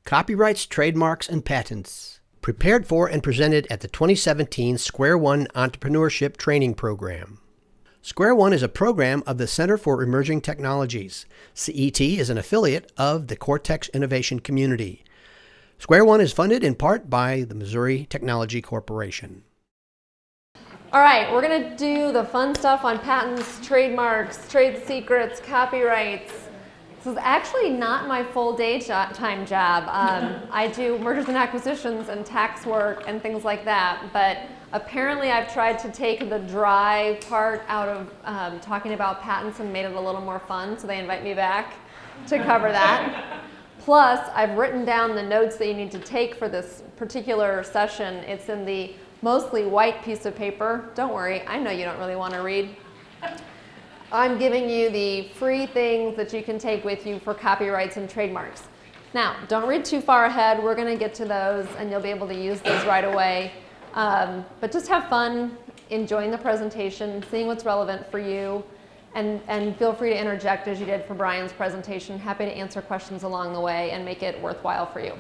Copyrights, Trademarks, and Patents. Prepared for and presented at the 2017 Square One Entrepreneurship Training Program. Square One is a program of the Center for Emerging Technologies. CET is an affiliate of the Cortex Innovation Community. Square One is funded in part by the Missouri Technology Corporation. All right, we're going to do the fun stuff on patents, trademarks, trade secrets, copyrights. This is actually not my full time job. I do mergers and acquisitions and tax work and things like that, but apparently I've tried to take the dry part out of talking about patents and made it a little more fun, so they invite me back to cover that. Plus, I've written down the notes that you need to take for this particular session. It's in the mostly white piece of paper. Don't worry, I know you don't really want to read. I'm giving you the free things that you can take with you for copyrights and trademarks. Now, don't read too far ahead. We're going to get to those, and you'll be able to use those right away. But just have fun enjoying the presentation, seeing what's relevant for you, and feel free to interject as you did for Brian's presentation. Happy to answer questions along the way and make it worthwhile for you.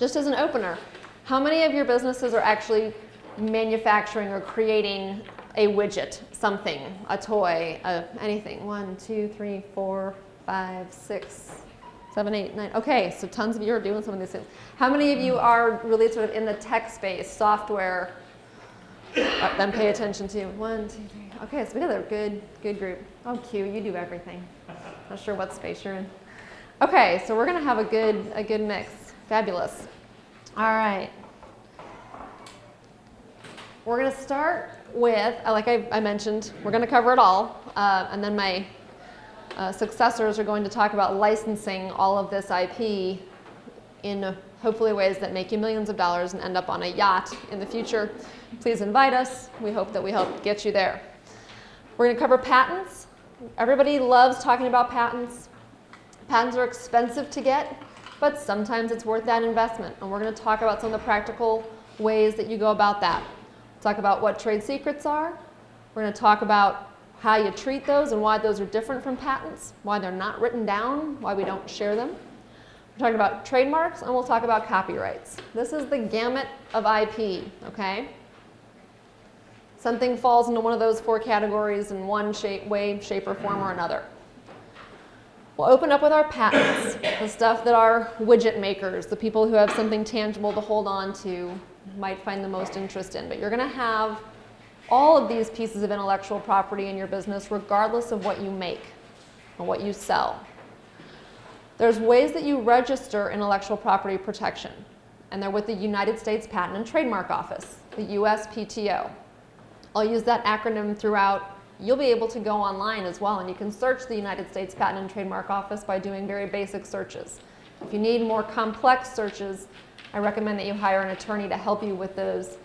Just as an opener, how many of your businesses are actually manufacturing or creating a widget, something, a toy, anything? 1, 2, 3, 4, 5, 6, 7, 8, 9. Okay, so tons of you are doing some of these things. How many of you are really sort of in the tech space, software? Then pay attention to 1, 2, 3. Okay, so we got a good group. Oh, Q, you do everything. Not sure what space you're in. Okay, so we're going to have a good mix. Fabulous. All right. We're going to start with, like I mentioned, we're going to cover it all, and then my successors are going to talk about licensing all of this IP in hopefully ways that make you millions of dollars and end up on a yacht in the future. Please invite us. We hope that we help get you there. We're going to cover patents. Everybody loves talking about patents. Patents are expensive to get, but sometimes it's worth that investment, and we're going to talk about some of the practical ways that you go about that. Talk about what trade secrets are. We're going to talk about how you treat those and why those are different from patents, why they're not written down, why we don't share them. We're talking about trademarks, and we'll talk about copyrights. This is the gamut of IP, okay? Something falls into one of those 4 categories in one way, shape, or form or another. We'll open up with our patents, the stuff that our widget makers, the people who have something tangible to hold on to, might find the most interest in. But you're going to have all of these pieces of intellectual property in your business regardless of what you make and what you sell. There's ways that you register intellectual property protection, and they're with the United States Patent and Trademark Office, the USPTO. I'll use that acronym throughout. You'll be able to go online as well, and you can search the United States Patent and Trademark Office by doing very basic searches. If you need more complex searches, I recommend that you hire an attorney to help you with those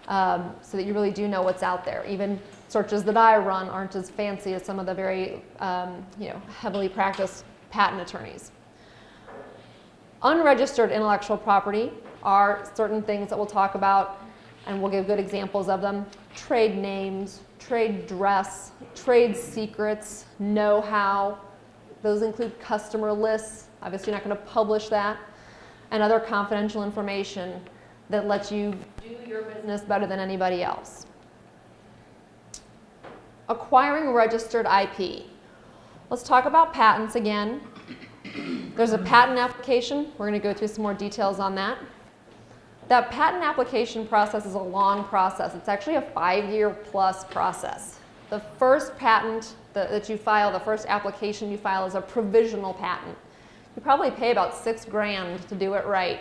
so that you really do know what's out there. Even searches that I run aren't as fancy as some of the very heavily practiced patent attorneys. Unregistered intellectual property are certain things that we'll talk about, and we'll give good examples of them. Trade names, trade dress, trade secrets, know-how. Those include customer lists. Obviously, you're not going to publish that. And other confidential information that lets you do your business better than anybody else. Acquiring registered IP. Let's talk about patents again. There's a patent application. We're going to go through some more details on that. That patent application process is a long process. It's actually a 5-year plus process. The first patent that you file, the first application you file is a provisional patent. You probably pay about $6 grand to do it right.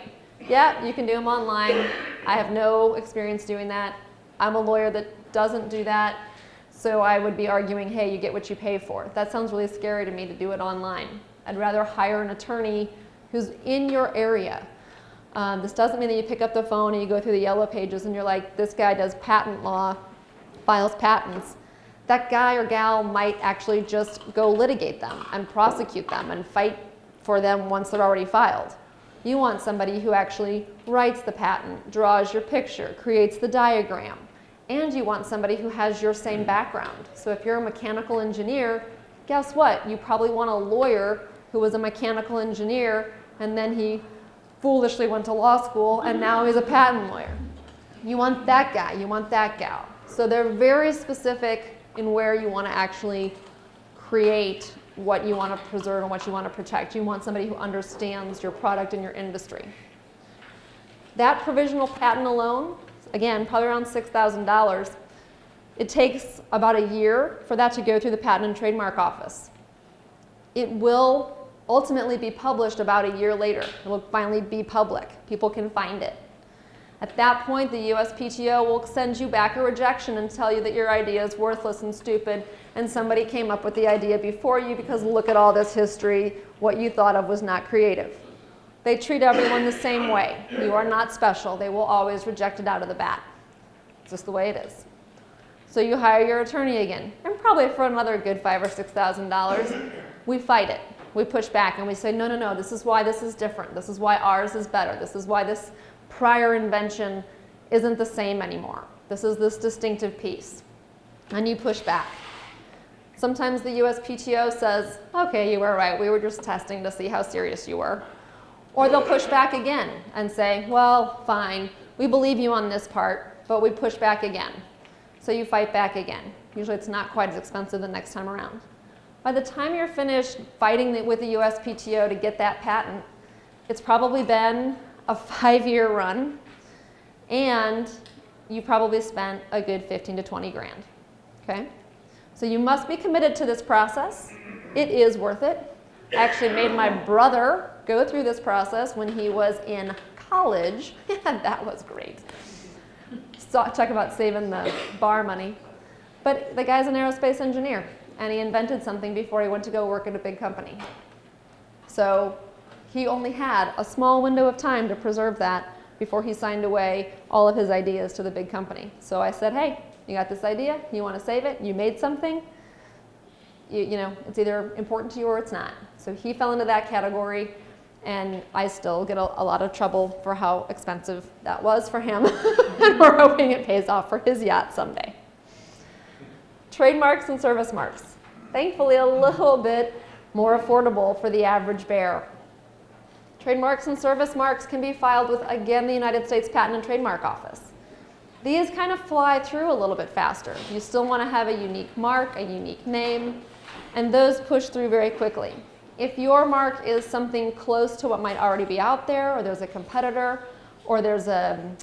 Yeah, you can do them online. I have no experience doing that. I'm a lawyer that doesn't do that, so I would be arguing, hey, you get what you pay for. That sounds really scary to me to do it online. I'd rather hire an attorney who's in your area. This doesn't mean that you pick up the phone and you go through the yellow pages and you're like, this guy does patent law, files patents. That guy or gal might actually just go litigate them and prosecute them and fight for them once they're already filed. You want somebody who actually writes the patent, draws your picture, creates the diagram, and you want somebody who has your same background. So if you're a mechanical engineer, guess what? You probably want a lawyer who was a mechanical engineer and then he foolishly went to law school and now he's a patent lawyer. You want that guy, you want that gal. So they're very specific in where you want to actually create what you want to preserve and what you want to protect. You want somebody who understands your product and your industry. That provisional patent alone, again, probably around $6,000. It takes about a year for that to go through the Patent and Trademark Office. It will ultimately be published about a year later. It will finally be public. People can find it. At that point, the USPTO will send you back a rejection and tell you that your idea is worthless and stupid, and somebody came up with the idea before you because look at all this history, what you thought of was not creative. They treat everyone the same way. You are not special. They will always reject it out of the bat. It's just the way it is. So you hire your attorney again, and probably for another good $5,000 or $6,000, we fight it. We push back and we say, no, no, no, this is why this is different. This is why ours is better. This is why this prior invention isn't the same anymore. This is this distinctive piece. And you push back. Sometimes the USPTO says, okay, you were right. We were just testing to see how serious you were. Or they'll push back again and say, well, fine, we believe you on this part, but we push back again. So you fight back again. Usually it's not quite as expensive the next time around. By the time you're finished fighting with the USPTO to get that patent, it's probably been a 5-year run, and you probably spent a good 15 to 20 grand, okay? So you must be committed to this process. It is worth it. I actually made my brother go through this process when he was in college. That was great. So talk about saving the bar money. But the guy's an aerospace engineer, and he invented something before he went to go work at a big company. So he only had a small window of time to preserve that before he signed away all of his ideas to the big company. So I said, hey, you got this idea, you want to save it, you made something, you know, it's either important to you or it's not. So he fell into that category, and I still get a lot of trouble for how expensive that was for him. And we're hoping it pays off for his yacht someday. Trademarks and service marks. Thankfully, a little bit more affordable for the average bear. Trademarks and service marks can be filed with, again, the United States Patent and Trademark Office. These kind of fly through a little bit faster. You still want to have a unique mark, a unique name, and those push through very quickly. If your mark is something close to what might already be out there, or there's a competitor, or there's an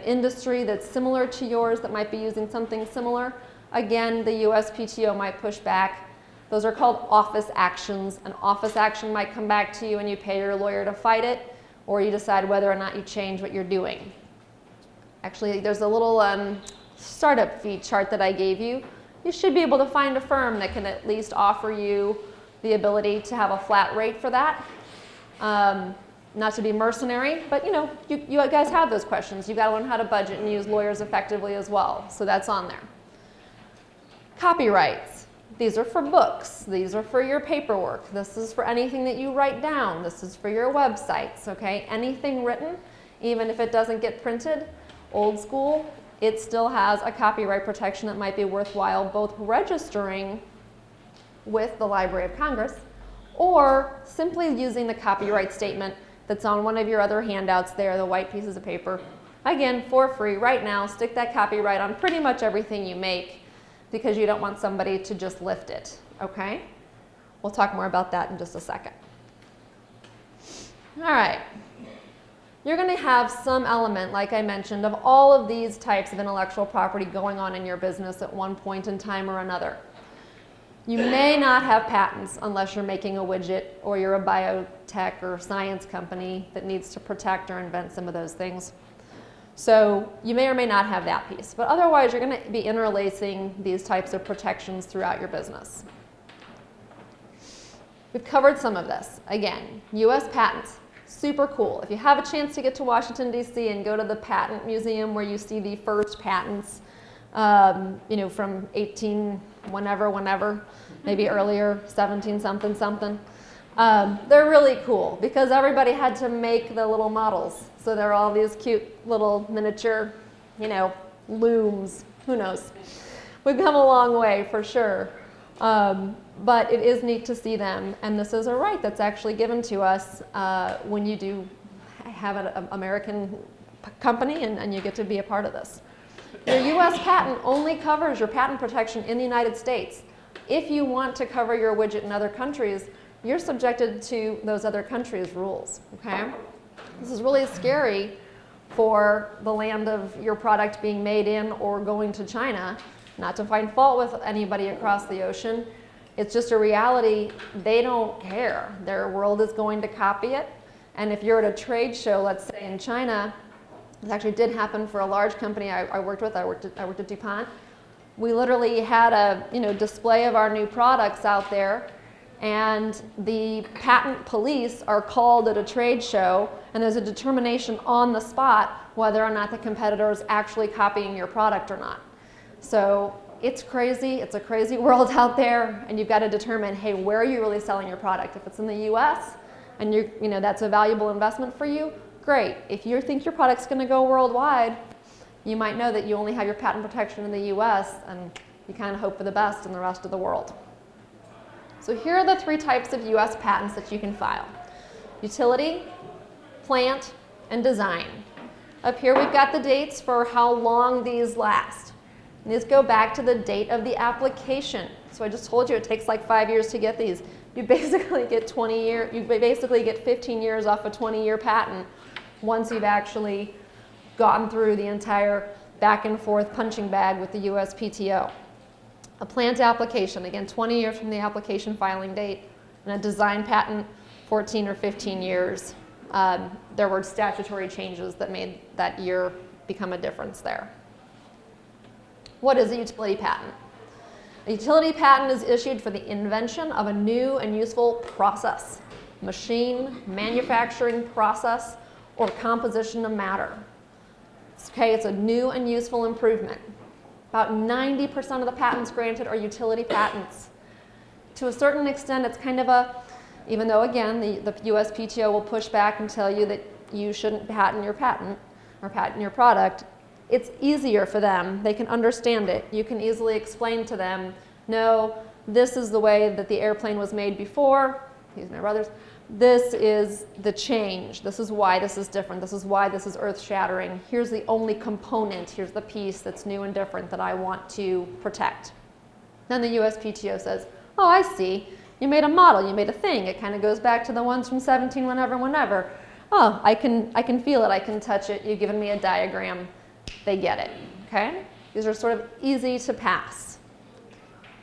industry that's similar to yours that might be using something similar, again, the USPTO might push back. Those are called office actions. An office action might come back to you and you pay your lawyer to fight it, or you decide whether or not you change what you're doing. Actually, there's a little startup fee chart that I gave you. You should be able to find a firm that can at least offer you the ability to have a flat rate for that. Not to be mercenary, but you know, you guys have those questions. You've got to learn how to budget and use lawyers effectively as well. So that's on there. Copyrights. These are for books. These are for your paperwork. This is for anything that you write down. This is for your websites, okay? Anything written, even if it doesn't get printed, old school, it still has a copyright protection that might be worthwhile both registering with the Library of Congress or simply using the copyright statement that's on one of your other handouts there, the white pieces of paper. Again, for free right now, stick that copyright on pretty much everything you make, because you don't want somebody to just lift it, okay? We'll talk more about that in just a second. All right. You're going to have some element, like I mentioned, of all of these types of intellectual property going on in your business at one point in time or another. You may not have patents unless you're making a widget or you're a biotech or science company that needs to protect or invent some of those things. So you may or may not have that piece, but otherwise you're going to be interlacing these types of protections throughout your business. We've covered some of this. Again, US patents, super cool. If you have a chance to get to Washington, D.C. and go to the Patent Museum where you see the first patents, you know, from 18 whenever, maybe earlier, 17 something something. They're really cool because everybody had to make the little models. So they're all these cute little miniature, you know, looms. Who knows? We've come a long way for sure. But it is neat to see them. And this is a right that's actually given to us when you do have an American company and you get to be a part of this. Your US patent only covers your patent protection in the United States. If you want to cover your widget in other countries, you're subjected to those other countries' rules, okay? This is really scary for the land of your product being made in or going to China. Not to find fault with anybody across the ocean. It's just a reality. They don't care. Their world is going to copy it. And if you're at a trade show, let's say in China, this actually did happen for a large company I worked with. I worked at DuPont. We literally had a display of our new products out there, and the patent police are called at a trade show, and there's a determination on the spot whether or not the competitor is actually copying your product or not. So it's crazy. It's a crazy world out there, and you've got to determine, hey, where are you really selling your product? If it's in the U.S. and that's a valuable investment for you, great. If you think your product's going to go worldwide, you might know that you only have your patent protection in the U.S. and you kind of hope for the best in the rest of the world. So here are the 3 types of U.S. patents that you can file: utility, plant, and design. Up here we've got the dates for how long these last. And these go back to the date of the application. So I just told you it takes like 5 years to get these. You basically get 15 years off a 20-year patent once you've actually gotten through the entire back and forth punching bag with the USPTO. A plant application, again, 20 years from the application filing date, and a design patent, 14 or 15 years. There were statutory changes that made that year become a difference there. What is a utility patent? A utility patent is issued for the invention of a new and useful process, machine, manufacturing process, or composition of matter. Okay, it's a new and useful improvement. About 90% of the patents granted are utility patents. To a certain extent, it's kind of even though again, the USPTO will push back and tell you that you shouldn't patent your patent or patent your product, it's easier for them. They can understand it. You can easily explain to them, no, this is the way that the airplane was made before, these are my brothers, this is the change, this is why this is different, this is why this is earth-shattering, here's the only component, here's the piece that's new and different that I want to protect. Then the USPTO says, oh, I see, you made a model, you made a thing, it kind of goes back to the ones from 17 whenever. Oh, I can feel it, I can touch it, you've given me a diagram, they get it, okay? These are sort of easy to pass,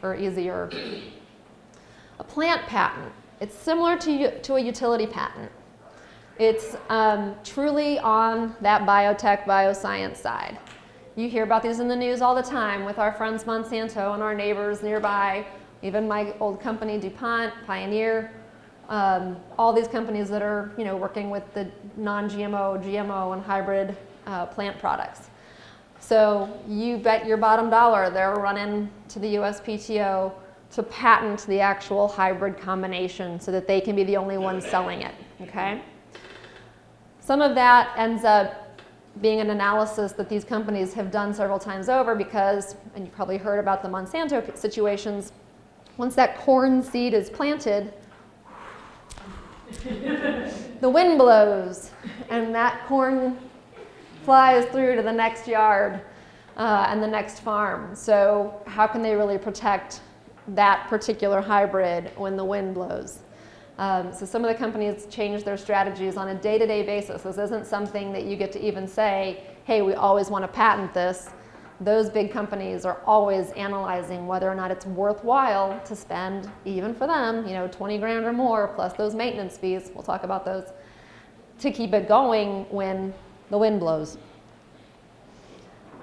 or easier. A plant patent. It's similar to a utility patent. It's truly on that biotech, bioscience side. You hear about these in the news all the time with our friends Monsanto and our neighbors nearby, even my old company DuPont, Pioneer, all these companies that are working with the non-GMO, GMO, and hybrid plant products. So you bet your bottom dollar they're running to the USPTO to patent the actual hybrid combination so that they can be the only ones selling it, okay? Some of that ends up being an analysis that these companies have done several times over because, and you probably heard about the Monsanto situations, once that corn seed is planted, the wind blows and that corn flies through to the next yard and the next farm. So how can they really protect that particular hybrid when the wind blows? So some of the companies change their strategies on a day-to-day basis. This isn't something that you get to even say, hey, we always want to patent this. Those big companies are always analyzing whether or not it's worthwhile to spend, even for them, 20 grand or more, plus those maintenance fees, we'll talk about those, to keep it going when the wind blows.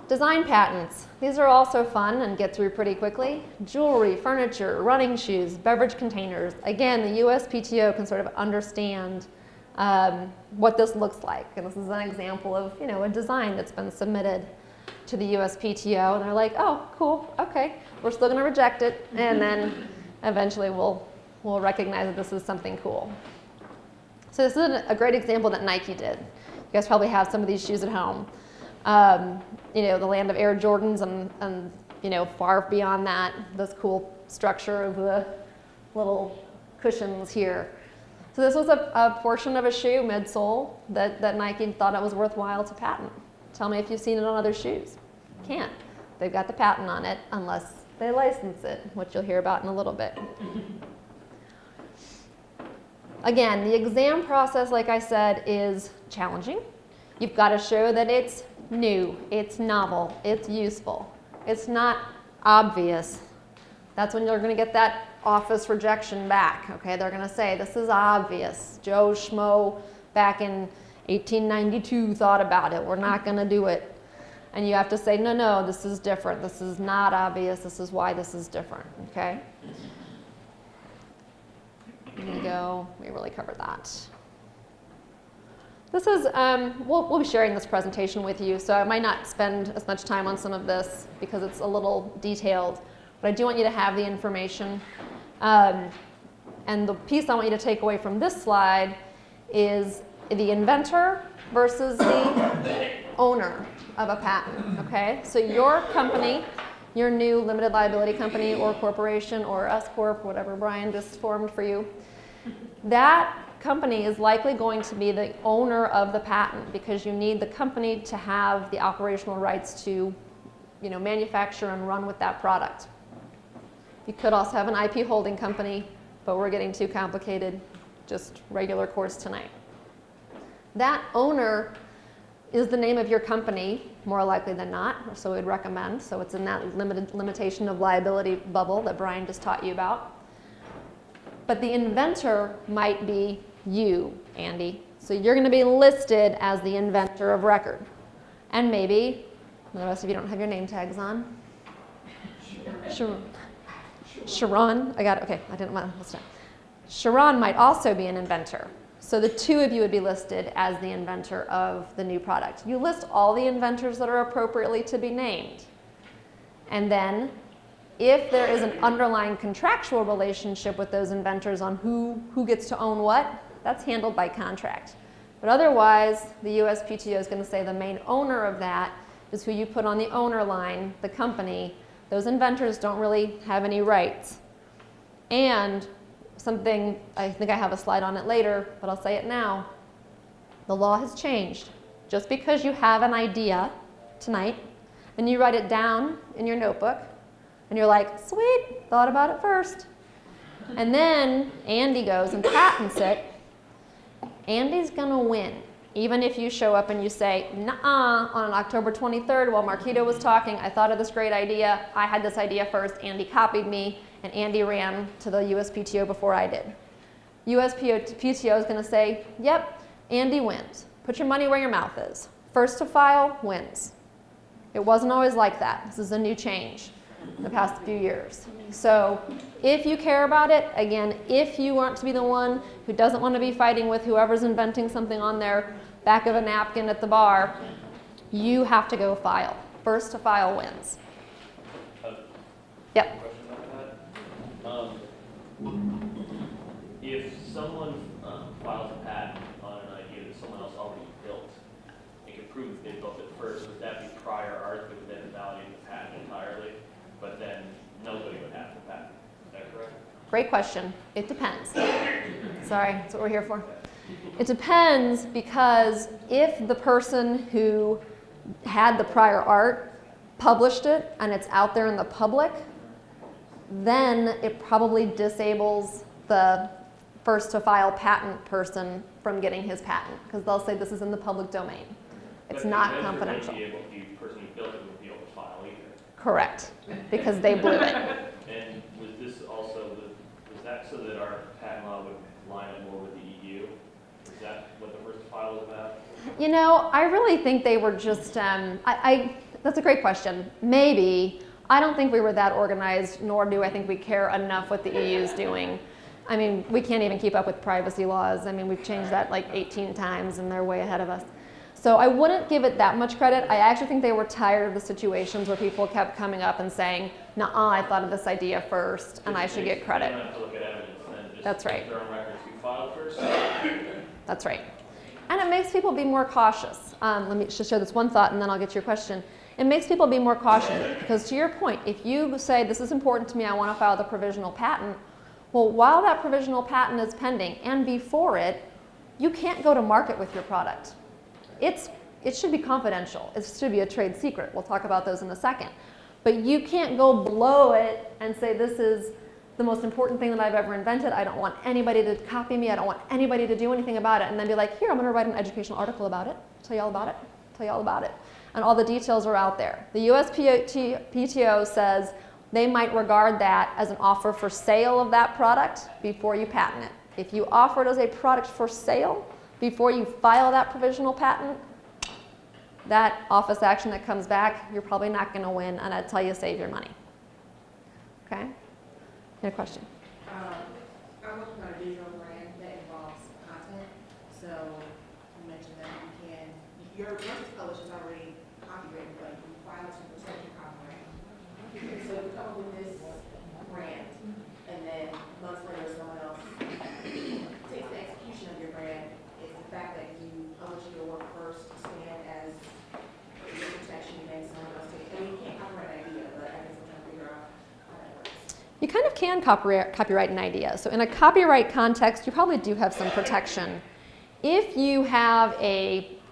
Design patents. These are also fun and get through pretty quickly. Jewelry, furniture, running shoes, beverage containers. Again, the USPTO can sort of understand what this looks like. And this is an example of a design that's been submitted to the USPTO. And they're like, oh, cool, okay. We're still going to reject it. And then eventually we'll recognize that this is something cool. So this is a great example that Nike did. You guys probably have some of these shoes at home. The land of Air Jordans and far beyond that, this cool structure of the little cushions here. So this was a portion of a shoe, midsole, that Nike thought it was worthwhile to patent. Tell me if you've seen it on other shoes. Can't. They've got the patent on it unless they license it, which you'll hear about in a little bit. Again, the exam process, like I said, is challenging. You've got to show that it's new, it's novel, it's useful. It's not obvious. That's when you're going to get that office rejection back. Okay, they're going to say, this is obvious. Joe Schmo back in 1892 thought about it. We're not going to do it. And you have to say, no, no, this is different. This is not obvious. This is why this is different. Okay? I'm going to go, we really covered that. This is, we'll be sharing this presentation with you, so I might not spend as much time on some of this because it's a little detailed, but I do want you to have the information. And the piece I want you to take away from this slide is the inventor versus the owner of a patent, okay? So your company, your new limited liability company or corporation or S Corp, whatever Brian just formed for you, that company is likely going to be the owner of the patent because you need the company to have the operational rights to, manufacture and run with that product. You could also have an IP holding company, but we're getting too complicated, just regular course tonight. That owner is the name of your company, more likely than not, so we'd recommend. So it's in that limitation of liability bubble that Brian just taught you about. But the inventor might be you, Andy. So you're going to be listed as the inventor of record. And maybe, the rest of you don't have your name tags on. Sharon, I got it, okay, I didn't want to list it. Sharon might also be an inventor. So the two of you would be listed as the inventor of the new product. You list all the inventors that are appropriately to be named. And then if there is an underlying contractual relationship with those inventors on who gets to own what, that's handled by contract. But otherwise, the USPTO is going to say the main owner of that is who you put on the owner line, the company. Those inventors don't really have any rights. And something, I think I have a slide on it later, but I'll say it now. The law has changed. Just because you have an idea tonight and you write it down in your notebook and you're like, sweet, thought about it first. And then Andy goes and patents it. Andy's gonna win. Even if you show up and you say, nuh-uh, on October 23rd while Marquita was talking, I thought of this great idea. I had this idea first. Andy copied me, and Andy ran to the USPTO before I did. USPTO is going to say, yep, Andy wins. Put your money where your mouth is. First to file wins. It wasn't always like that. This is a new change in the past few years. So if you care about it, again, if you want to be the one who doesn't want to be fighting with whoever's inventing something on their back of a napkin at the bar, you have to go file. First to file wins. Yep. If someone files a patent on an idea that someone else already built and can prove that they built it first, would that be prior art that would then invalidate the patent entirely, but then nobody would have the patent? Is that correct? Great question. It depends. Sorry, that's what we're here for. It depends because if the person who had the prior art published it and it's out there in the public, then it probably disables the first to file patent person from getting his patent because they'll say this is in the public domain. It's not confidential. The person who built it would be able to file either. Correct, because they blew it. And was this also, was that so that our patent law would line up more with the EU? Is that what the first to file was about? I really think they were just, that's a great question. Maybe. I don't think we were that organized, nor do I think we care enough what the EU is doing. I mean, we can't even keep up with privacy laws. I mean, we've changed that like 18 times and they're way ahead of us. So I wouldn't give it that much credit. I actually think they were tired of the situations where people kept coming up and saying, nuh-uh, I thought of this idea first and I should get credit. You don't have to look at evidence then. Just That's right. They're on records who filed first. That's right. And it makes people be more cautious. Let me just share this one thought and then I'll get to your question. It makes people be more cautious because to your point, if you say this is important to me, I want to file the provisional patent, Well, while that provisional patent is pending and before it, you can't go to market with your product. It should be confidential. It should be a trade secret. We'll talk about those in a second. But you can't go blow it and say, this is the most important thing that I've ever invented. I don't want anybody to copy me. I don't want anybody to do anything about it. And then be like, here, I'm going to write an educational article about it. Tell you all about it. Tell you all about it. And all the details are out there. The USPTO says they might regard that as an offer for sale of that product before you patent it. If you offer it as a product for sale before you file that provisional patent, that office action that comes back, you're probably not going to win, and I'd tell you save your money. Okay? Any question? I work on a digital brand that involves content. So you mentioned that your once it's published is already copywritten, but you file it to protect your copyright. So you come up with this brand, and then months later someone else takes the execution of your brand. It's the fact that you publish your work first to stand as your protection against someone else. I mean, you can't copyright an idea, but I guess I'm trying to figure out how that works. You kind of can copyright an idea. So in a copyright context, you probably do have some protection. If you have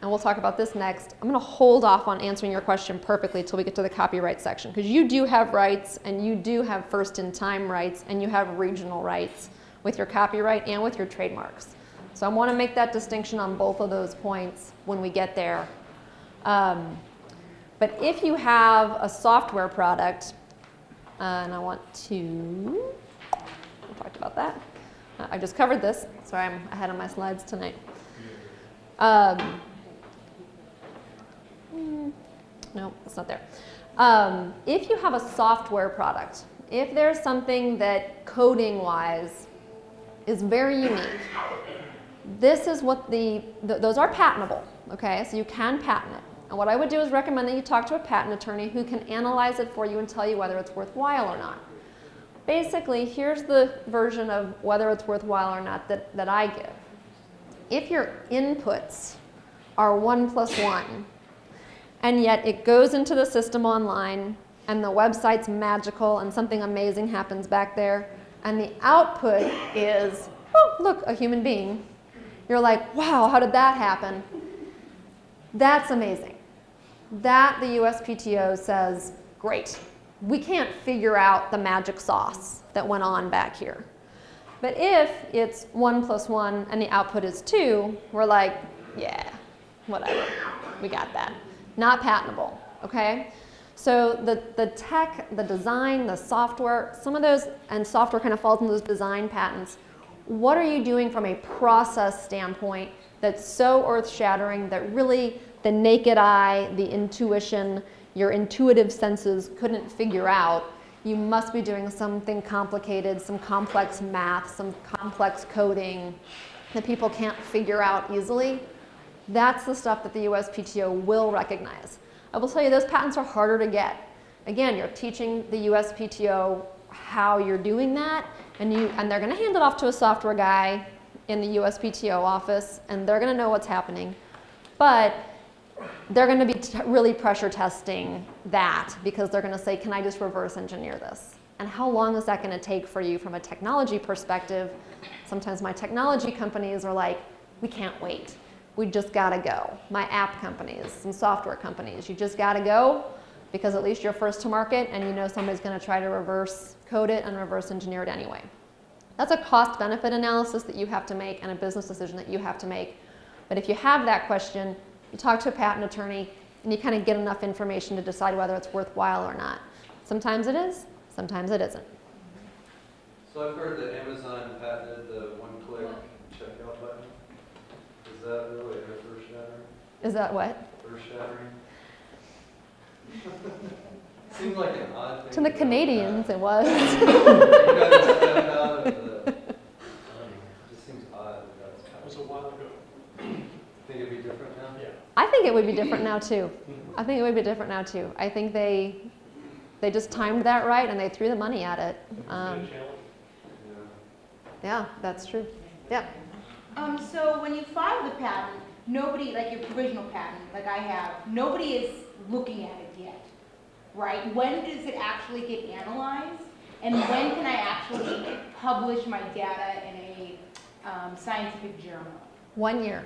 and we'll talk about this next, I'm going to hold off on answering your question perfectly until we get to the copyright section, because you do have rights, and you do have first-in-time rights, and you have regional rights with your copyright and with your trademarks. So I want to make that distinction on both of those points when we get there. But if you have a software product, and I want to, we talked about that. I just covered this. Sorry, I'm ahead of my slides tonight. No, it's not there. If you have a software product, if there's something that coding-wise is very unique, this is what those are patentable, okay? So you can patent it. And what I would do is recommend that you talk to a patent attorney who can analyze it for you and tell you whether it's worthwhile or not. Basically, here's the version of whether it's worthwhile or not that I give. If your inputs are 1 + 1, and yet it goes into the system online, and the website's magical, and something amazing happens back there, and the output is, oh, look, a human being. You're like, wow, how did that happen? That's amazing. That the USPTO says, great. We can't figure out the magic sauce that went on back here. But if it's 1 + 1 and the output is 2, we're like, yeah, whatever, we got that. Not patentable, okay? So the tech, the design, the software, some of those, and software kind of falls into those design patents. What are you doing from a process standpoint that's so earth-shattering that really the naked eye, the intuition, your intuitive senses couldn't figure out? You must be doing something complicated, some complex math, some complex coding that people can't figure out easily. That's the stuff that the USPTO will recognize. I will tell you, those patents are harder to get. Again, you're teaching the USPTO how you're doing that, and they're going to hand it off to a software guy in the USPTO office, and they're going to know what's happening. But they're going to be really pressure testing that, because they're going to say, can I just reverse engineer this? And how long is that going to take for you from a technology perspective? Sometimes my technology companies are like, we can't wait. We just got to go. My app companies, some software companies, you just got to go, because at least you're first to market and you know somebody's going to try to reverse code it and reverse engineer it anyway. That's a cost-benefit analysis that you have to make and a business decision that you have to make. But if you have that question, you talk to a patent attorney and you kind of get enough information to decide whether it's worthwhile or not. Sometimes it is, sometimes it isn't. So I've heard that Amazon patented the one-click checkout button. Is that really earth-shattering? Is that what? Earth-shattering? Seems like an odd thing. To the Canadians, it was. You guys step out of the, it just seems odd that was a while ago. Think it'd be different now? Yeah. I think it would be different now too. I think it would be different now too. I think they just timed that right and they threw the money at it. Yeah, that's true. Yeah. So when you file the patent, nobody, like your provisional patent, like I have, nobody is looking at it yet, right? When does it actually get analyzed? And when can I actually publish my data in a scientific journal? 1 year.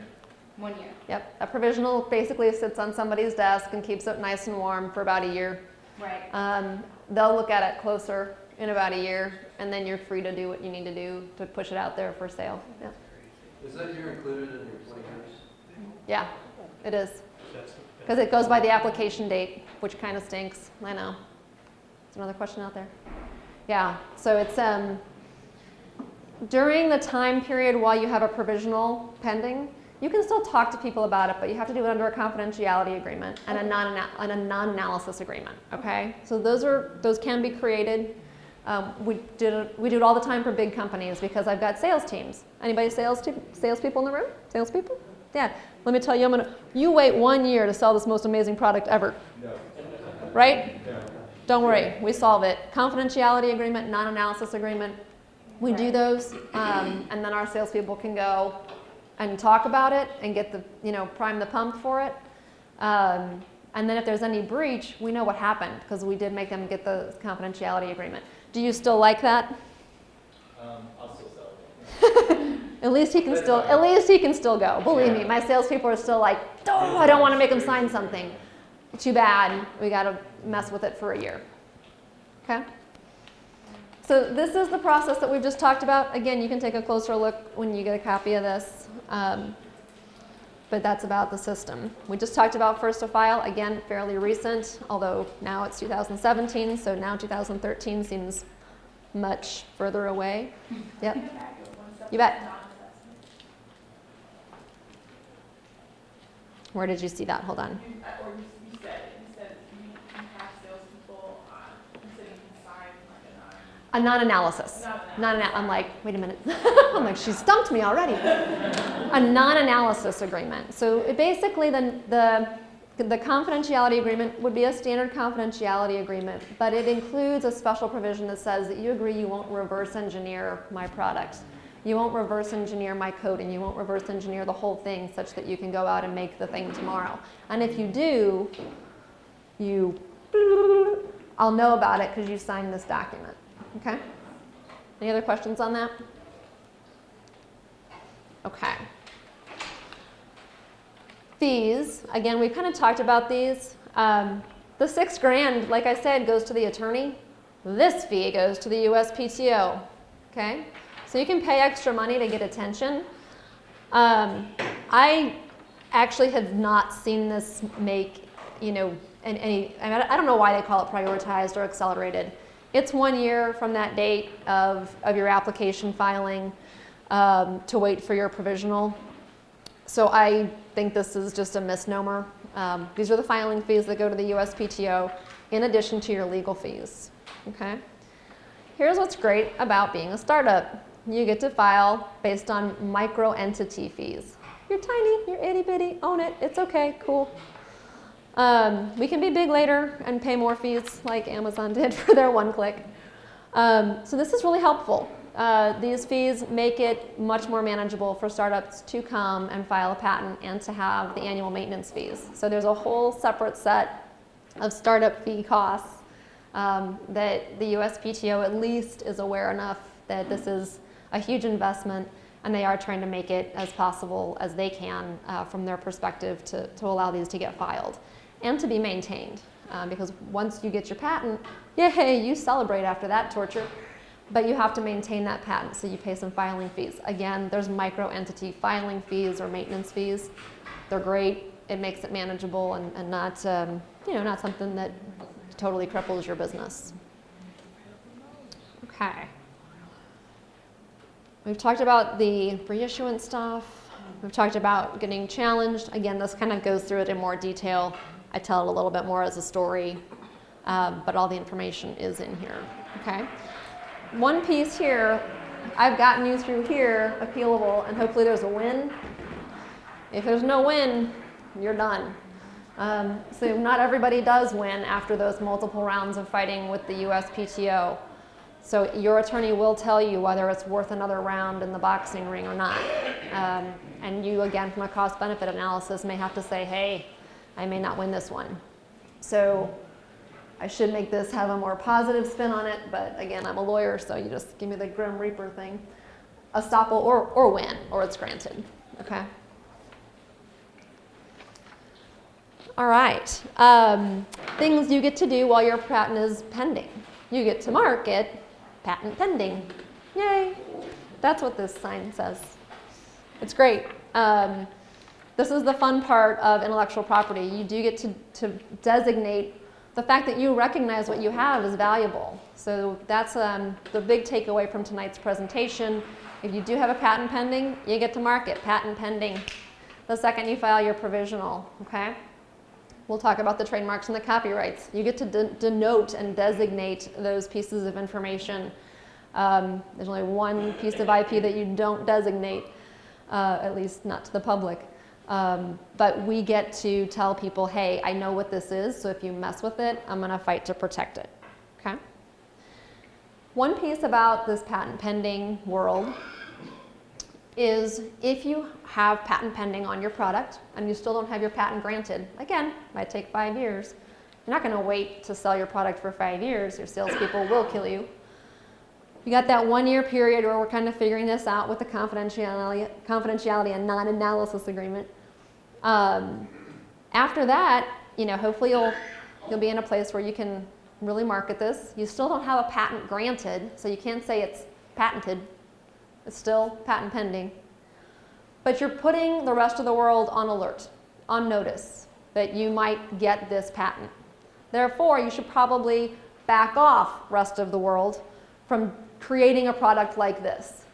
1 year. Yep. A provisional basically sits on somebody's desk and keeps it nice and warm for about a year. Right. They'll look at it closer in about a year, and then you're free to do what you need to do to push it out there for sale. Yeah. Is that year included in your 20 years? Yeah, it is. Because it goes by the application date, which kind of stinks. I know. There's another question out there. Yeah, so it's during the time period while you have a provisional pending, you can still talk to people about it, but you have to do it under a confidentiality agreement and a non-analysis agreement. Okay, so those can be created. We do it all the time for big companies because I've got sales teams. Anybody salespeople in the room? Salespeople? Yeah. Let me tell you, you wait 1 year to sell this most amazing product ever. No. Right? No. Don't worry, we solve it. Confidentiality agreement, non-analysis agreement. We do those, and then our salespeople can go and talk about it and get prime the pump for it. And then if there's any breach, we know what happened because we did make them get the confidentiality agreement. Do you still like that? I'll still sell it. At least he can still go. Believe me, my salespeople are still like, oh, I don't want to make him sign something. Too bad. We got to mess with it for a year. Okay? So this is the process that we've just talked about. Again, you can take a closer look when you get a copy of this. But that's about the system. We just talked about first to file. Again, fairly recent, although now it's 2017, so now 2013 seems much further away. Yep. You bet. Where did you see that? Hold on. You said you have salespeople sitting inside like A non-analysis. I'm like, wait a minute. I'm like, she stumped me already. A non-analysis agreement. So basically, the confidentiality agreement would be a standard confidentiality agreement, but it includes a special provision that says that you agree you won't reverse engineer my product. You won't reverse engineer my code, and you won't reverse engineer the whole thing such that you can go out and make the thing tomorrow. And if you do, I'll know about it because you signed this document. Okay? Any other questions on that? Okay. Fees, again, we kind of talked about these. The $6,000, like I said, goes to the attorney. This fee goes to the USPTO. Okay? So you can pay extra money to get attention. I actually have not seen this make, any, I don't know why they call it prioritized or accelerated. It's 1 year from that date of your application filing to wait for your provisional. So I think this is just a misnomer. These are the filing fees that go to the USPTO in addition to your legal fees. Okay? Here's what's great about being a startup. You get to file based on micro entity fees. You're tiny, you're itty bitty, own it, it's okay, cool. We can be big later and pay more fees like Amazon did for their one-click. So this is really helpful. These fees make it much more manageable for startups to come and file a patent and to have the annual maintenance fees. So there's a whole separate set of startup fee costs that the USPTO at least is aware enough that this is a huge investment, and they are trying to make it as possible as they can from their perspective to allow these to get filed and to be maintained. Because once you get your patent, yay, you celebrate after that torture, but you have to maintain that patent, so you pay some filing fees. Again, there's micro entity filing fees or maintenance fees. They're great. It makes it manageable and not, not something that totally cripples your business. Okay. We've talked about the reissuance stuff. We've talked about getting challenged. Again, this kind of goes through it in more detail. I tell it a little bit more as a story, but all the information is in here, okay? One piece here, I've gotten you through here, appealable, and hopefully there's a win. If there's no win, you're done. So not everybody does win after those multiple rounds of fighting with the USPTO. So your attorney will tell you whether it's worth another round in the boxing ring or not. And you, again, from a cost-benefit analysis, may have to say, hey, I may not win this one. So I should make this have a more positive spin on it, but again, I'm a lawyer, so you just give me the Grim Reaper thing. Estoppel or win, or it's granted, okay? All right, things you get to do while your patent is pending. You get to market patent pending. Yay. That's what this sign says. It's great. This is the fun part of intellectual property. You do get to designate the fact that you recognize what you have is valuable. So that's the big takeaway from tonight's presentation. If you do have a patent pending, you get to market patent pending the second you file your provisional, okay? We'll talk about the trademarks and the copyrights. You get to denote and designate those pieces of information. There's only one piece of IP that you don't designate, at least not to the public. But we get to tell people, hey, I know what this is, so if you mess with it, I'm going to fight to protect it, okay? One piece about this patent pending world is if you have patent pending on your product and you still don't have your patent granted, again, might take 5 years. You're not going to wait to sell your product for 5 years. Your salespeople will kill you. You got that 1 year period where we're kind of figuring this out with the confidentiality and non-analysis agreement. After that, hopefully you'll be in a place where you can really market this. You still don't have a patent granted, so you can't say it's patented. It's still patent pending. But you're putting the rest of the world on alert, on notice, that you might get this patent. Therefore, you should probably back off, rest of the world, from creating a product like this.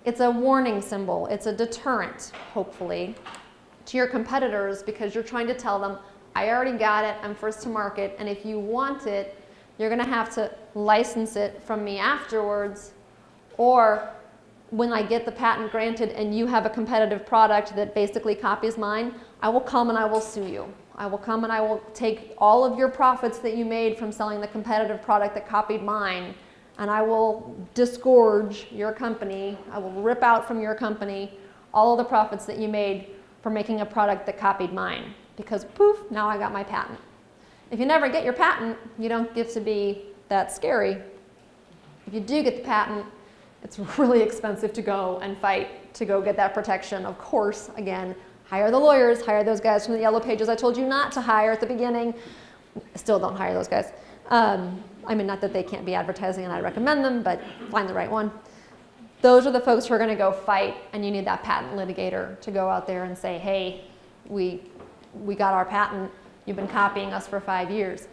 It's a warning symbol. It's a deterrent, hopefully, to your competitors because you're trying to tell them, I already got it, I'm first to market, and if you want it, you're going to have to license it from me afterwards, or when I get the patent granted and you have a competitive product that basically copies mine, I will come and I will sue you. I will come and I will take all of your profits that you made from selling the competitive product that copied mine, and I will disgorge your company. I will rip out from your company all of the profits that you made for making a product that copied mine, because poof, now I got my patent. If you never get your patent, you don't get to be that scary. If you do get the patent, it's really expensive to go and fight to go get that protection. Of course, again, hire the lawyers, hire those guys from the yellow pages I told you not to hire at the beginning. Still don't hire those guys. I mean, not that they can't be advertising and I recommend them, but find the right one. Those are the folks who are going to go fight, and you need that patent litigator to go out there and say, hey, we got our patent. You've been copying us for 5 years.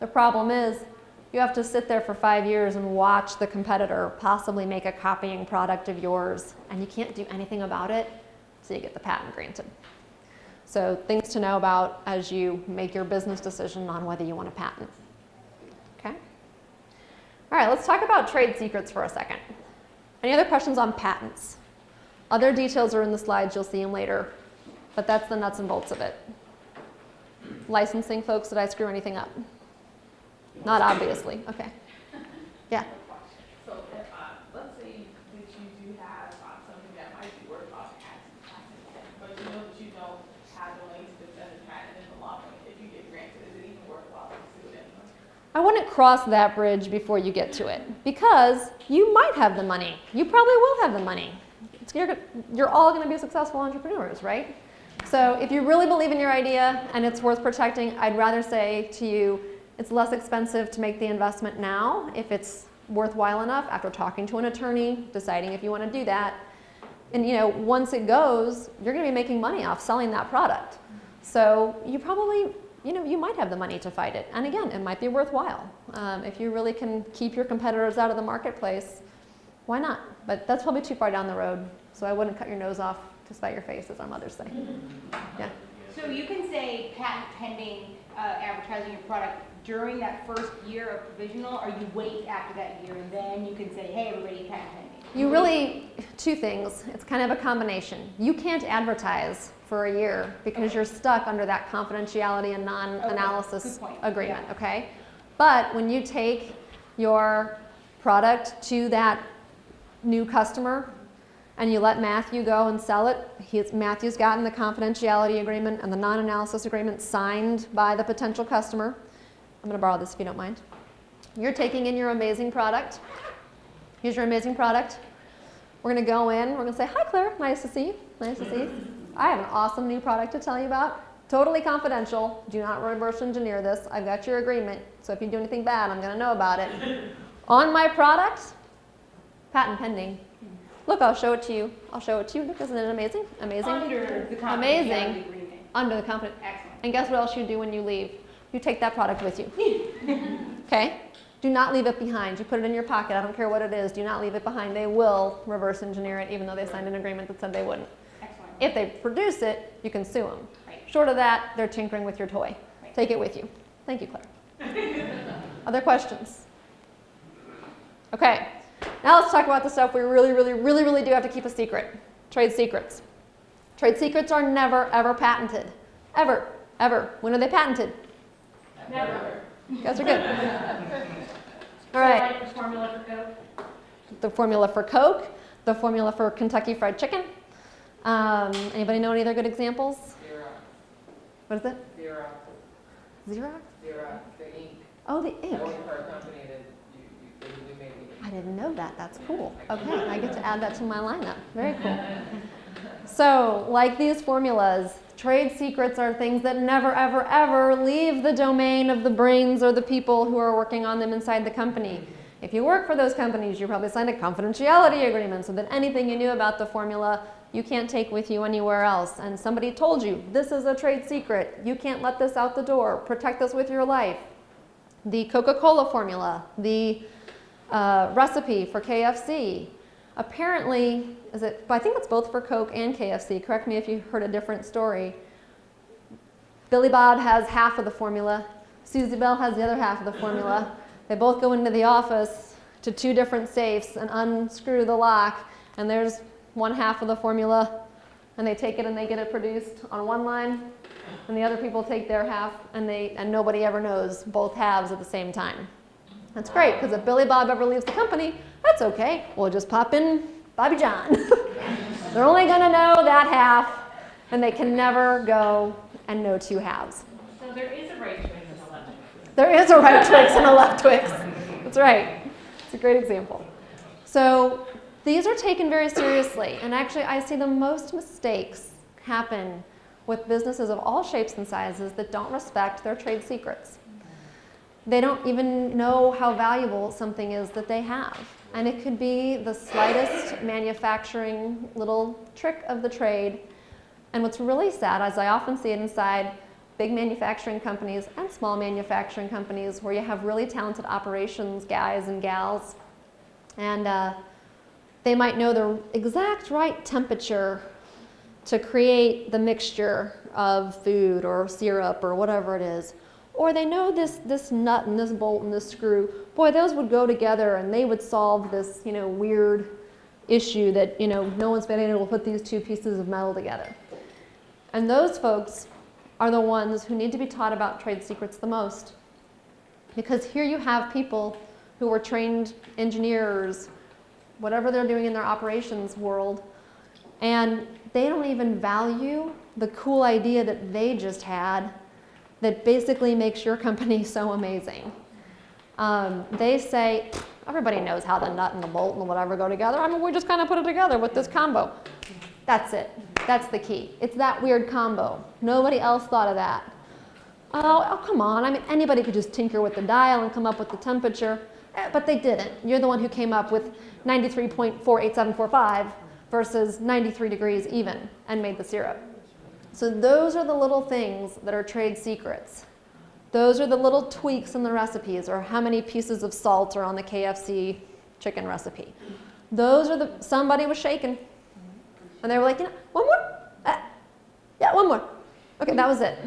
The problem is you have to sit there for 5 years and watch the competitor possibly make a copying product of yours, and you can't do anything about it until you get the patent granted. So things to know about as you make your business decision on whether you want a patent. Okay? All right, let's talk about trade secrets for a second. Any other questions on patents? Other details are in the slides, you'll see them later, but that's the nuts and bolts of it. Licensing, folks, did I screw anything up? Not obviously, okay. Yeah. So if, let's say that you do have something that might be worth off patent, but you know that you don't have the money to defend the patent in the long run. If you get granted, is it even worthwhile to sue it anymore? I wouldn't cross that bridge before you get to it, because you might have the money. You probably will have the money. You're all going to be successful entrepreneurs, right? So if you really believe in your idea and it's worth protecting, I'd rather say to you, it's less expensive to make the investment now if it's worthwhile enough after talking to an attorney, deciding if you want to do that. And once it goes, you're going to be making money off selling that product. So you probably, you might have the money to fight it. And again, it might be worthwhile. If you really can keep your competitors out of the marketplace, why not? But that's probably too far down the road. So I wouldn't cut your nose off to spite your face, as our mothers say. Yeah. So you can say patent pending advertising your product during that first year of provisional, or you wait after that year and then you can say, hey, everybody, patent pending? You really, two things. It's kind of a combination. You can't advertise for a year because you're stuck under that confidentiality and non-analysis agreement, okay? But when you take your product to that new customer and you let Matthew go and sell it, Matthew's gotten the confidentiality agreement and the non-analysis agreement signed by the potential customer. I'm going to borrow this if you don't mind. You're taking in your amazing product. Here's your amazing product. We're going to go in. We're going to say, hi, Claire. Nice to see you. Nice to see you. I have an awesome new product to tell you about. Totally confidential. Do not reverse engineer this. I've got your agreement. So if you do anything bad, I'm going to know about it. On my product, patent pending. Look, I'll show it to you. I'll show it to you. Look, isn't it amazing? Amazing. Under the confidentiality Amazing. agreement. Under the confidence. Excellent. And guess what else you do when you leave? You take that product with you. Okay? Do not leave it behind. You put it in your pocket. I don't care what it is. Do not leave it behind. They will reverse engineer it, even though they signed an agreement that said they wouldn't. Excellent. If they produce it, you can sue them. Right. Short of that, they're tinkering with your toy. Right. Take it with you. Thank you, Claire. Other questions? Okay. Now let's talk about the stuff we really do have to keep a secret. Trade secrets. Trade secrets are never, ever patented. Ever. Ever. When are they patented? Never. You guys are good. All right. Like the formula for Coke? The formula for Coke, the formula for Kentucky Fried Chicken. Anybody know any other good examples? Xerox. What is it? Xerox. Xerox? Xerox, the ink. Oh, the ink. That was for a company that we made the ink. I didn't know that. That's cool. Okay, I get to add that to my lineup. Very cool. So, like these formulas, trade secrets are things that never, ever, ever leave the domain of the brains or the people who are working on them inside the company. If you work for those companies, you probably signed a confidentiality agreement so that anything you knew about the formula you can't take with you anywhere else. And somebody told you, this is a trade secret. You can't let this out the door. Protect this with your life. The Coca-Cola formula, the recipe for KFC. Apparently, I think it's both for Coke and KFC. Correct me if you heard a different story. Billy Bob has half of the formula. Susie Bell has the other half of the formula. They both go into the office to two different safes and unscrew the lock, and there's one half of the formula, and they take it and they get it produced on one line, and the other people take their half, and nobody ever knows both halves at the same time. That's great, because if Billy Bob ever leaves the company, that's okay. We'll just pop in Bobby John. They're only going to know that half, and they can never go and know two halves. So there is a right Twix and a left Twix. There is a right Twix and a left Twix. That's right. It's a great example. So these are taken very seriously, and actually I see the most mistakes happen with businesses of all shapes and sizes that don't respect their trade secrets. They don't even know how valuable something is that they have. And it could be the slightest manufacturing little trick of the trade. And what's really sad, as I often see it inside big manufacturing companies and small manufacturing companies where you have really talented operations guys and gals, and they might know the exact right temperature to create the mixture of food or syrup or whatever it is. Or they know this nut and this bolt and this screw. Boy, those would go together and they would solve this, weird issue that, no one's been able to put these two pieces of metal together. And those folks are the ones who need to be taught about trade secrets the most. Because here you have people who were trained engineers, whatever they're doing in their operations world, and they don't even value the cool idea that they just had that basically makes your company so amazing. They say, everybody knows how the nut and the bolt and whatever go together. We just kind of put it together with this combo. That's it. That's the key. It's that weird combo. Nobody else thought of that. Oh, come on. Anybody could just tinker with the dial and come up with the temperature, but they didn't. You're the one who came up with 93.48745 versus 93 degrees even and made the syrup. So those are the little things that are trade secrets. Those are the little tweaks in the recipes, or how many pieces of salt are on the KFC chicken recipe. Those are somebody was shaking. And they were like, one more? Yeah, one more. Okay, that was it.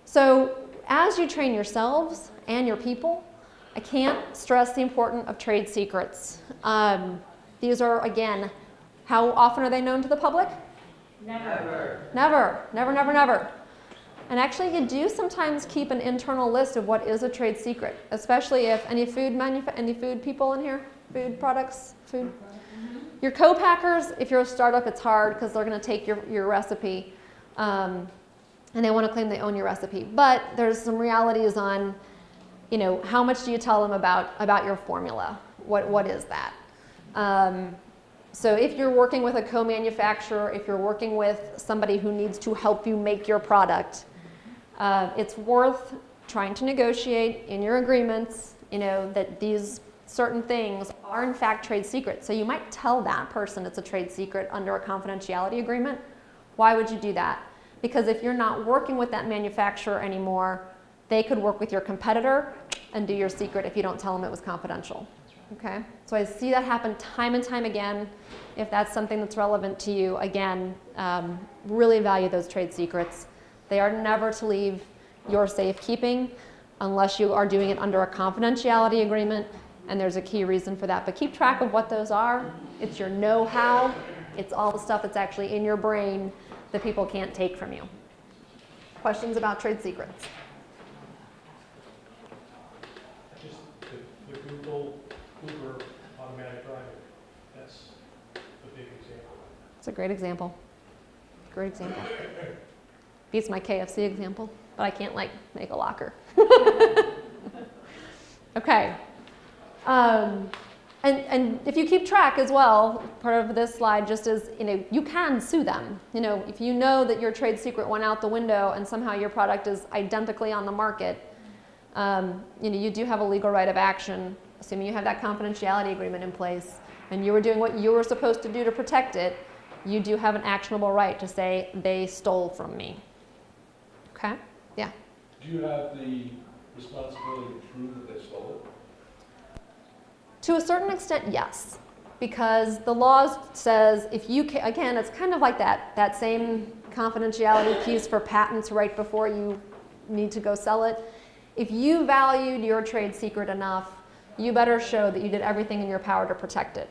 So as you train yourselves and your people, I can't stress the importance of trade secrets. These are, again, how often are they known to the public? Never. Never, never, never, never. And actually, you do sometimes keep an internal list of what is a trade secret, especially if any food people in here, food products, food. Your co-packers, if you're a startup, it's hard because they're going to take your recipe. and they want to claim they own your recipe. But there's some realities on, how much do you tell them about your formula? What is that? So if you're working with a co-manufacturer, if you're working with somebody who needs to help you make your product, it's worth trying to negotiate in your agreements, that these certain things are in fact trade secrets. So you might tell that person it's a trade secret under a confidentiality agreement. Why would you do that? Because if you're not working with that manufacturer anymore, they could work with your competitor and do your secret if you don't tell them it was confidential. Okay? So I see that happen time and time again. If that's something that's relevant to you, again, really value those trade secrets. They are never to leave your safekeeping unless you are doing it under a confidentiality agreement, and there's a key reason for that. But keep track of what those are. It's your know-how. It's all the stuff that's actually in your brain that people can't take from you. Questions about trade secrets? Just the Uber automatic driver, that's a big example. It's a great example. Great example. Beats my KFC example, but I can't make a locker. Okay. And if you keep track as well, part of this slide just is, you can sue them. If you know that your trade secret went out the window and somehow your product is identically on the market, you do have a legal right of action, assuming you have that confidentiality agreement in place and you were doing what you were supposed to do to protect it, you do have an actionable right to say, they stole from me. Okay? Yeah? Do you have the responsibility to prove that they stole it? To a certain extent, yes. Because the law says if you can, again, it's kind of like that same confidentiality piece for patents right before you need to go sell it. If you valued your trade secret enough, you better show that you did everything in your power to protect it.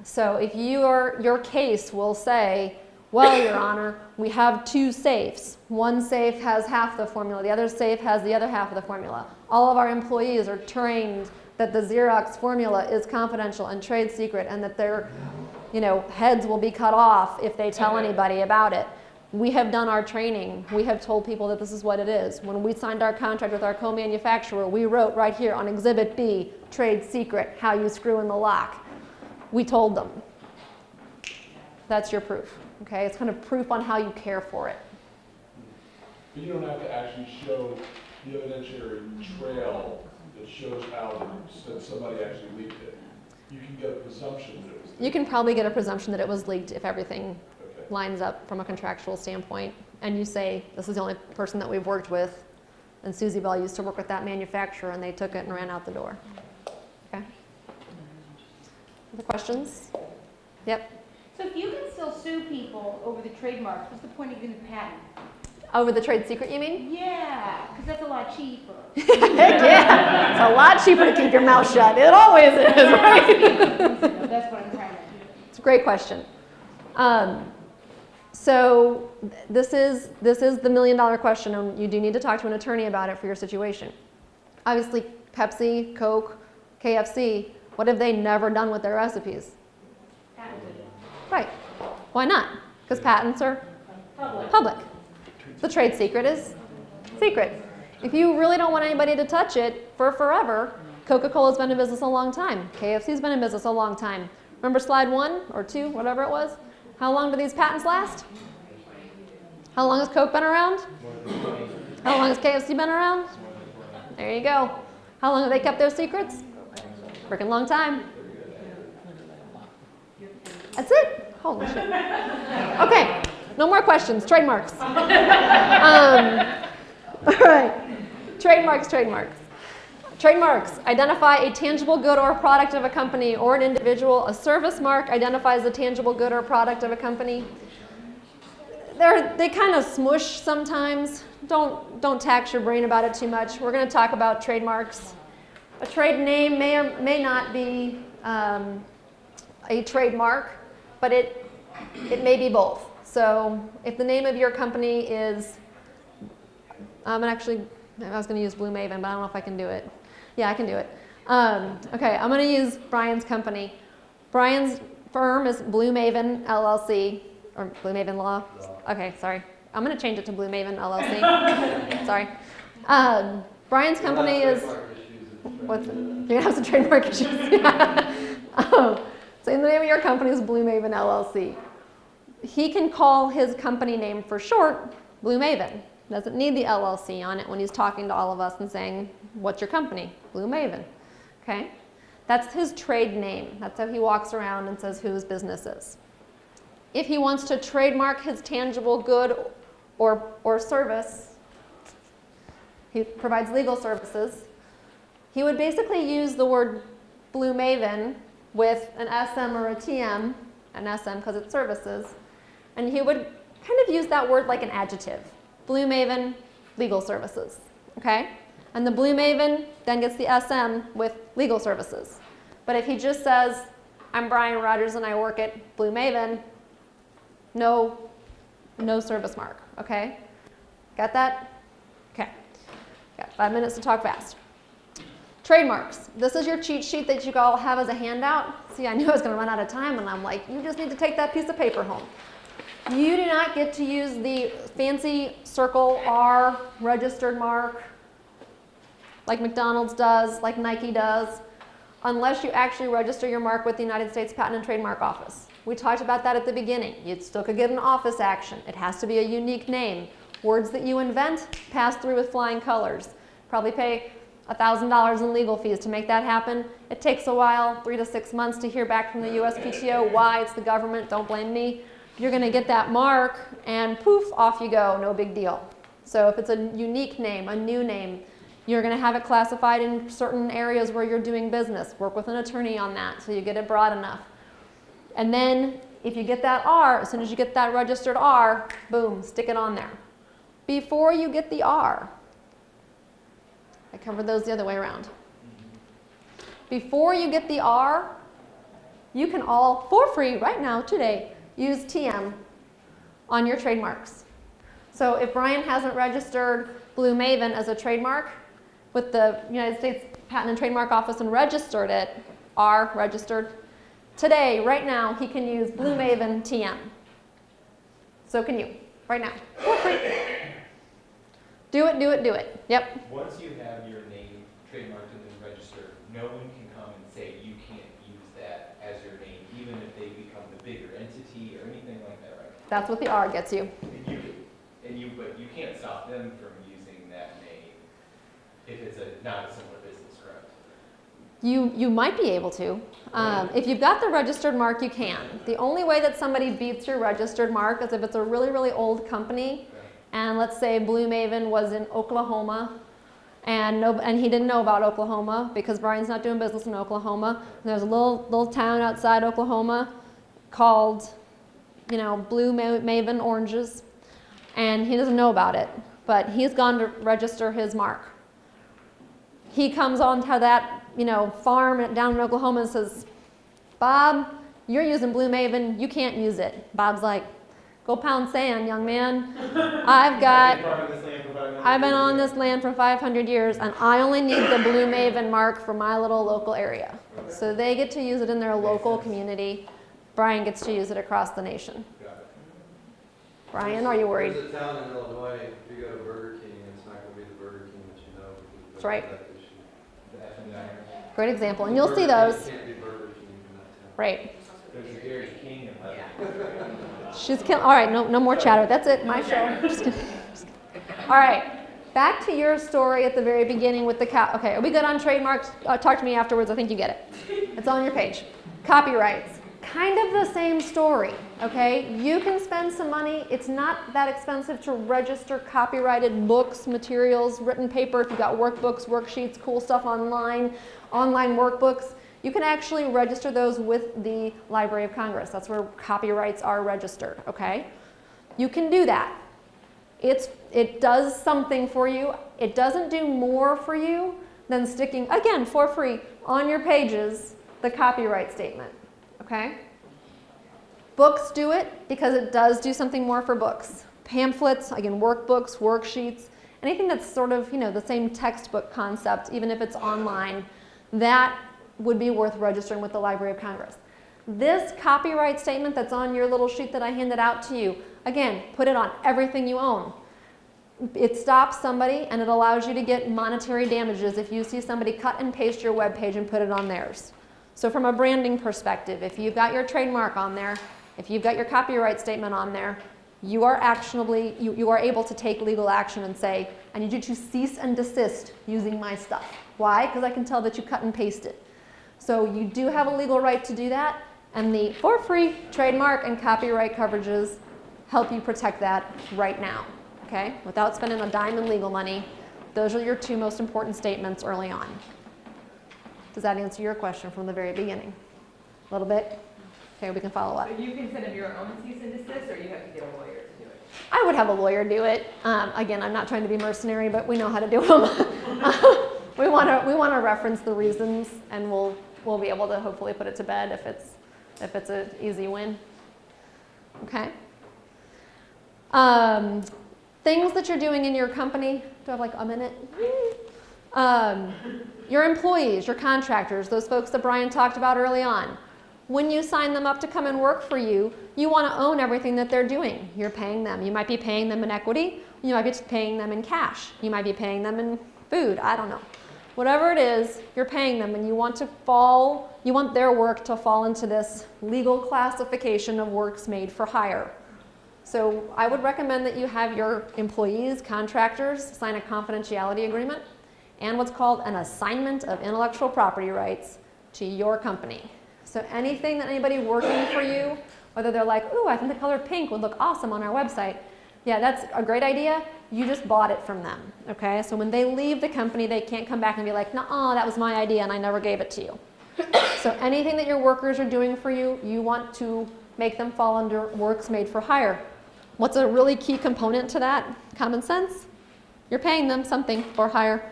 So if your case will say, well, Your Honor, we have two safes. One safe has half the formula, the other safe has the other half of the formula. All of our employees are trained that the Xerox formula is confidential and trade secret and that their heads will be cut off if they tell anybody about it. We have done our training. We have told people that this is what it is. When we signed our contract with our co-manufacturer, we wrote right here on Exhibit B, trade secret, how you screw in the lock. We told them. That's your proof. Okay? It's kind of proof on how you care for it. But you don't have to actually show the evidentiary trail that shows how that somebody actually leaked it. You can get a presumption that it was leaked. You can probably get a presumption that it was leaked if everything Okay. lines up from a contractual standpoint. And you say, this is the only person that we've worked with. And Susie Bell used to work with that manufacturer and they took it and ran out the door. Okay? Other questions? Yep. So if you can still sue people over the trademarks, what's the point of getting the patent? Over the trade secret, you mean? Yeah, because that's a lot cheaper. Heck yeah. It's a lot cheaper to keep your mouth shut. It always is, right? That's what I'm trying to do. It's a great question. So this is the million-dollar question, and you do need to talk to an attorney about it for your situation. Obviously, Pepsi, Coke, KFC, what have they never done with their recipes? Right. Why not? Because patents are public. The trade secret is secret. If you really don't want anybody to touch it for forever, Coca-Cola's been in business a long time. KFC's been in business a long time. Remember slide 1 or 2, whatever it was? How long do these patents last? How long has Coke been around? How long has KFC been around? There you go. How long have they kept their secrets? Freaking long time. That's it. Holy shit. Okay, no more questions. Trademarks. All right. Trademarks. Trademarks identify a tangible good or product of a company or an individual. A service mark identifies a tangible good or product of a company. They kind of smush sometimes. Don't tax your brain about it too much. We're going to talk about trademarks. A trade name may or may not be a trademark, but it may be both. So if the name of your company is, I was going to use Blue Maven, but I don't know if I can do it. Yeah, I can do it. Okay, I'm going to use Brian's company. Brian's firm is Blue Maven LLC, or Blue Maven Law. Okay, sorry. I'm going to change it to Blue Maven LLC. Sorry. Brian's company is, what's it? You're going to have some trademark issues. Yeah. So the name of your company is Blue Maven LLC. He can call his company name for short Blue Maven. Doesn't need the LLC on it when he's talking to all of us and saying, what's your company? Blue Maven. Okay? That's his trade name. That's how he walks around and says who his business is. If he wants to trademark his tangible good or service, he provides legal services, he would basically use the word Blue Maven with an SM or a TM, an SM because it's services, and he would kind of use that word like an adjective. Blue Maven, legal services, okay? And the Blue Maven then gets the SM with legal services. But if he just says, I'm Brian Rogers and I work at Blue Maven, no service mark, okay? Got that? Okay. Got 5 minutes to talk fast. Trademarks. This is your cheat sheet that you all have as a handout. See, I knew I was going to run out of time, and I'm like, you just need to take that piece of paper home. You do not get to use the fancy circle R registered mark like McDonald's does, like Nike does, unless you actually register your mark with the United States Patent and Trademark Office. We talked about that at the beginning. You still could get an office action. It has to be a unique name. Words that you invent pass through with flying colors. Probably pay $1,000 in legal fees to make that happen. It takes a while, 3 to 6 months to hear back from the USPTO why. It's the government, don't blame me. You're going to get that mark and poof, off you go, no big deal. So if it's a unique name, a new name, you're going to have it classified in certain areas where you're doing business. Work with an attorney on that so you get it broad enough. And then if you get that R, as soon as you get that registered R, boom, stick it on there. Before you get the R, I covered those the other way around. Before you get the R, you can all, for free, right now, today, use TM on your trademarks. So if Brian hasn't registered Blue Maven as a trademark with the United States Patent and Trademark Office and registered it, R registered, today, right now, he can use Blue Maven TM. So can you, right now, for free. Do it, do it, do it. Yep. Once you have your name trademarked and then registered, no one can come and say you can't use that as your name, even if they become the bigger entity or anything like that, right? That's what the R gets you. But you can't stop them from using that name if it's not a similar business, correct? You might be able to. If you've got the registered mark, you can. The only way that somebody beats your registered mark is if it's a really, really old company. And let's say Blue Maven was in Oklahoma, and he didn't know about Oklahoma because Brian's not doing business in Oklahoma. There's a little town outside Oklahoma called, Blue Maven Oranges, and he doesn't know about it, but he's gone to register his mark. He comes onto that, farm down in Oklahoma and says, Bob, you're using Blue Maven, you can't use it. Bob's like, go pound sand, young man. I've been on this land for 500 years, and I only need the Blue Maven mark for my little local area. So they get to use it in their local community. Brian gets to use it across the nation. Brian, are you worried? There's a town in Illinois, if you go to Burger King, it's not going to be the Burger King that you know. That's right. That issue. Great example, and you'll see those. Can't be Burger King in that town. Right. There's a Gary King in She's killing. All right, no more chatter. That's it. My show. Just kidding. All right, back to your story at the very beginning with the cow. Okay, are we good on trademarks? Talk to me afterwards. I think you get it. It's on your page. Copyrights. Kind of the same story. Okay, you can spend some money. It's not that expensive to register copyrighted books, materials, written paper. If you've got workbooks, worksheets, cool stuff online workbooks. You can actually register those with the Library of Congress. That's where copyrights are registered, okay? You can do that. It does something for you. It doesn't do more for you than sticking, again, for free, on your pages, the copyright statement, okay? Books do it because it does do something more for books. Pamphlets, again, workbooks, worksheets, anything that's sort of, the same textbook concept, even if it's online, that would be worth registering with the Library of Congress. This copyright statement that's on your little sheet that I handed out to you, again, put it on everything you own. It stops somebody and it allows you to get monetary damages if you see somebody cut and paste your web page and put it on theirs. So from a branding perspective, if you've got your trademark on there, if you've got your copyright statement on there, you are actionably, you are able to take legal action and say, I need you to cease and desist using my stuff. Why? Because I can tell that you cut and paste it. So you do have a legal right to do that, and the for free trademark and copyright coverages help you protect that right now, okay? Without spending a dime in legal money, those are your two most important statements early on. Does that answer your question from the very beginning? A little bit? Okay, we can follow up. So you can send them your own cease and desist, or you have to get a lawyer to do it? I would have a lawyer do it. Again, I'm not trying to be mercenary, but we know how to do them. we want to reference the reasons, and we'll be able to hopefully put it to bed if it's an easy win. Okay. Things that you're doing in your company. Do I have like a minute? Your employees, your contractors, those folks that Brian talked about early on. When you sign them up to come and work for you, you want to own everything that they're doing. You're paying them. You might be paying them in equity. You might be paying them in cash. You might be paying them in food. I don't know. Whatever it is, you're paying them, and you want their work to fall into this legal classification of works made for hire. So I would recommend that you have your employees, contractors, sign a confidentiality agreement and what's called an assignment of intellectual property rights to your company. So anything that anybody working for you, whether they're like, ooh, I think the color pink would look awesome on our website. Yeah, that's a great idea. You just bought it from them, okay? So when they leave the company, they can't come back and be like, nah, that was my idea and I never gave it to you. So anything that your workers are doing for you, you want to make them fall under works made for hire. What's a really key component to that? Common sense. You're paying them something for hire.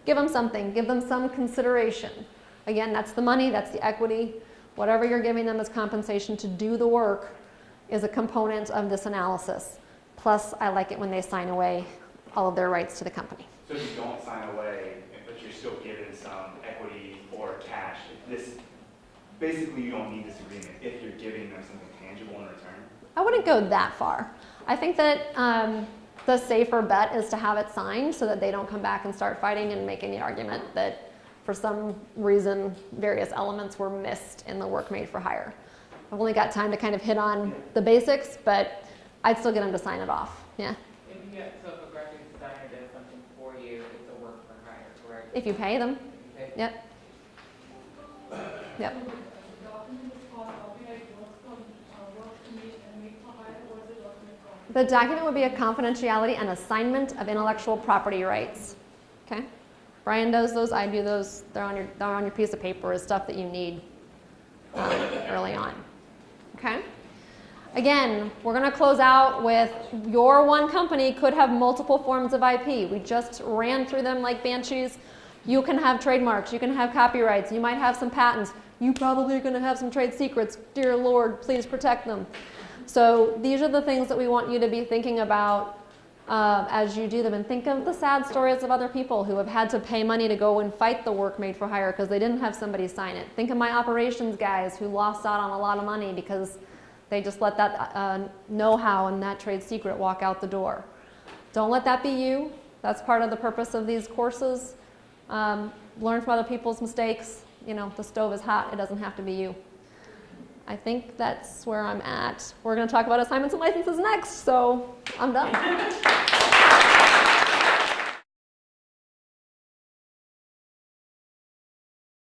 Give them something. Give them some consideration. Again, that's the money, that's the equity. Whatever you're giving them as compensation to do the work is a component of this analysis. Plus, I like it when they sign away all of their rights to the company. So if you don't sign away, but you're still given some equity or cash, basically you don't need this agreement if you're giving them something tangible in return? I wouldn't go that far. I think that the safer bet is to have it signed so that they don't come back and start fighting and making the argument that for some reason various elements were missed in the work made for hire. I've only got time to kind of hit on the basics, but I'd still get them to sign it off. Yeah? If you get, so if a graphic designer does something for you, it's a work for hire, correct? If you pay them. Okay. Yep. Yep. The document would be a confidentiality and assignment of intellectual property rights. Okay? Brian does those, I do those. They're on your piece of paper as stuff that you need early on. Okay? Again, we're going to close out with your one company could have multiple forms of IP. We just ran through them like banshees. You can have trademarks. You can have copyrights. You might have some patents. You probably are going to have some trade secrets. Dear Lord, please protect them. So these are the things that we want you to be thinking about as you do them. And think of the sad stories of other people who have had to pay money to go and fight the work made for hire because they didn't have somebody sign it. Think of my operations guys who lost out on a lot of money because they just let that know-how and that trade secret walk out the door. Don't let that be you. That's part of the purpose of these courses. Learn from other people's mistakes. You know, the stove is hot. It doesn't have to be you. I think that's where I'm at. We're going to talk about assignments and licenses next, so I'm done.